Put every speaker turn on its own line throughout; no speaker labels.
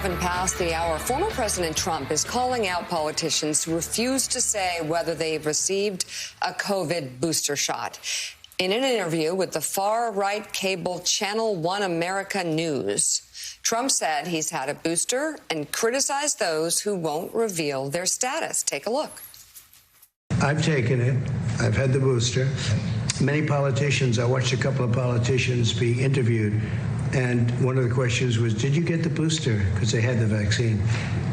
Past the hour, former President Trump is calling out politicians who refuse to say whether they've received a COVID booster shot. In an interview with the far-right cable Channel One America News, Trump said he's had a booster and criticized those who won't reveal their status. Take a look.
I've taken it. I've had the booster. Many politicians, I watched a couple of politicians be interviewed, and one of the questions was, did you get the booster? Because they had the vaccine.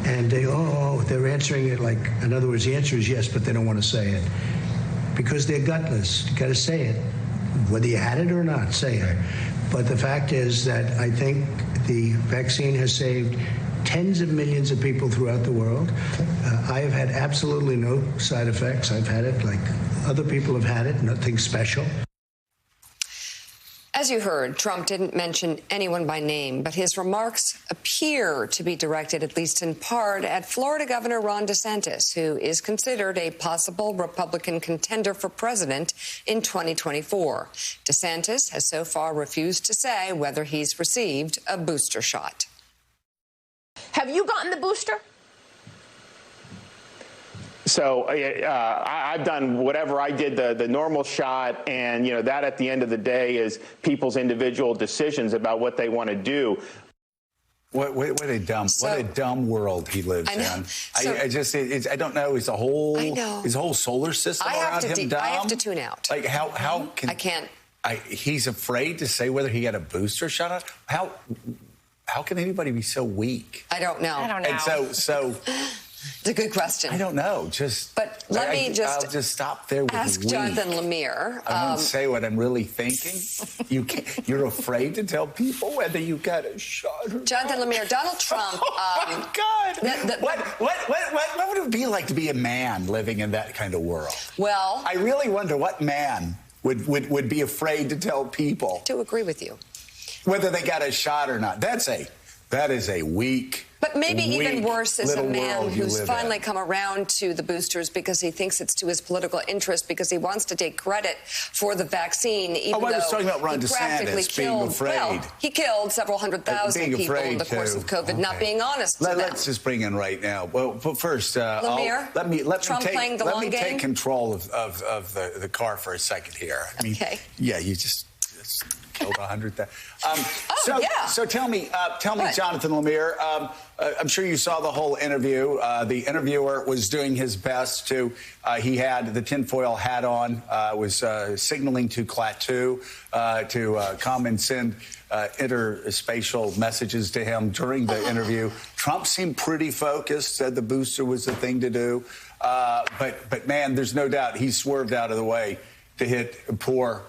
And they're answering it like, in other words, the answer is yes, but they don't want to say it. Because they're gutless. You got to say it. Whether you had it or not, say it. But the fact is that I think the vaccine has saved tens of millions of people throughout the world. I have had absolutely no side effects. I've had it like other people have had it, nothing special.
As you heard, Trump didn't mention anyone by name, but his remarks appear to be directed, at least in part, at Florida Governor Ron DeSantis, who is considered a possible Republican contender for president in 2024. DeSantis has so far refused to say whether he's received a booster shot.
Have you gotten the booster?
So I've done whatever I did, the normal shot, and that at the end of the day is people's individual decisions about what they want to do.
What a dumb world he lives in. I don't know. Is the whole solar system around him dumb?
I have to tune out.
Like how can
I can't?
He's afraid to say whether he got a booster shot. How can anybody be so weak?
I don't know.
And so.
It's a good question.
I don't know. I'll just stop there with
ask
weak.
Jonathan Lemire.
I won't say what I'm really thinking. You're afraid to tell people whether you got a shot or
Jonathan Lemire, Donald Trump.
Oh my God! What would it be like to be a man living in that kind of world?
Well,
I really wonder what man would be afraid to tell people.
I do agree with you.
Whether they got a shot or not. That is a weak.
But maybe even worse is a man who's finally
in.
come around to the boosters because he thinks it's to his political interest, because he wants to take credit for the vaccine, even though
I was talking about Ron DeSantis being afraid.
Well, he killed several hundred thousand people in the course of COVID, not being honest to them.
Let's just bring in right now. Well, but first,
Lemire,
let me
game?
take control of the car for a second here. I mean,
okay.
Yeah, you just killed 100,000. So tell me, Jonathan Lemire, I'm sure you saw the whole interview. The interviewer was doing his best to, he had the tinfoil hat on, was signaling to Klaatu to come and send interspatial messages to him during the interview. Trump seemed pretty focused, said the booster was the thing to do. But man, there's no doubt he swerved out of the way to hit poor,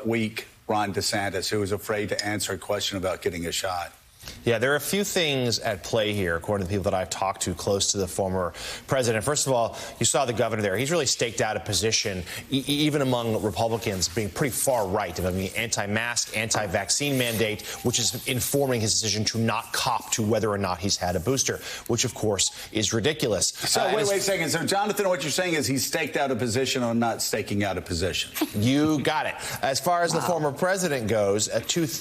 weak Ron DeSantis, who was afraid to answer a question about getting a shot.
Yeah, there are a few things at play here, according to people that I've talked to close to the former president. First of all, you saw the governor there. He's really staked out a position, even among Republicans, being pretty far right, of an anti-mask, anti-vaccine mandate, which is informing his decision to not cop to whether or not he's had a booster, which, of course, is ridiculous.
So wait a second. So, Jonathan, what you're saying is he's staked out a position on not staking out a position.
You got it. As far as the former president goes,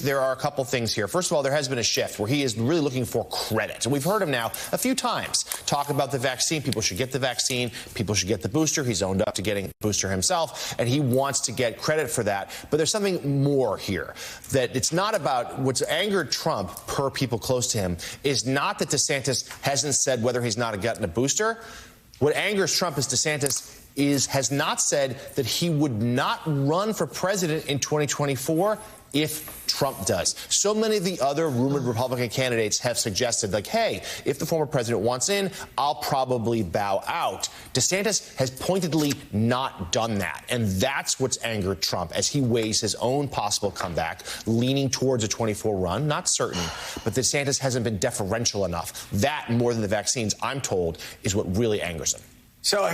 there are a couple things here. First of all, there has been a shift where he is really looking for credit. And we've heard him now a few times talk about the vaccine. People should get the vaccine. People should get the booster. He's owned up to getting the booster himself, and he wants to get credit for that. But there's something more here, that it's not about what's angered Trump, per people close to him, is not that DeSantis hasn't said whether he's not gotten a booster. What angers Trump is DeSantis has not said that he would not run for president in 2024 if Trump does. So many of the other rumored Republican candidates have suggested, like, hey, if the former president wants in, I'll probably bow out. DeSantis has pointedly not done that. And that's what's angered Trump as he weighs his own possible comeback, leaning towards a 24 run. Not certain, but DeSantis hasn't been deferential enough. That, more than the vaccines, I'm told, is what really angers him.
So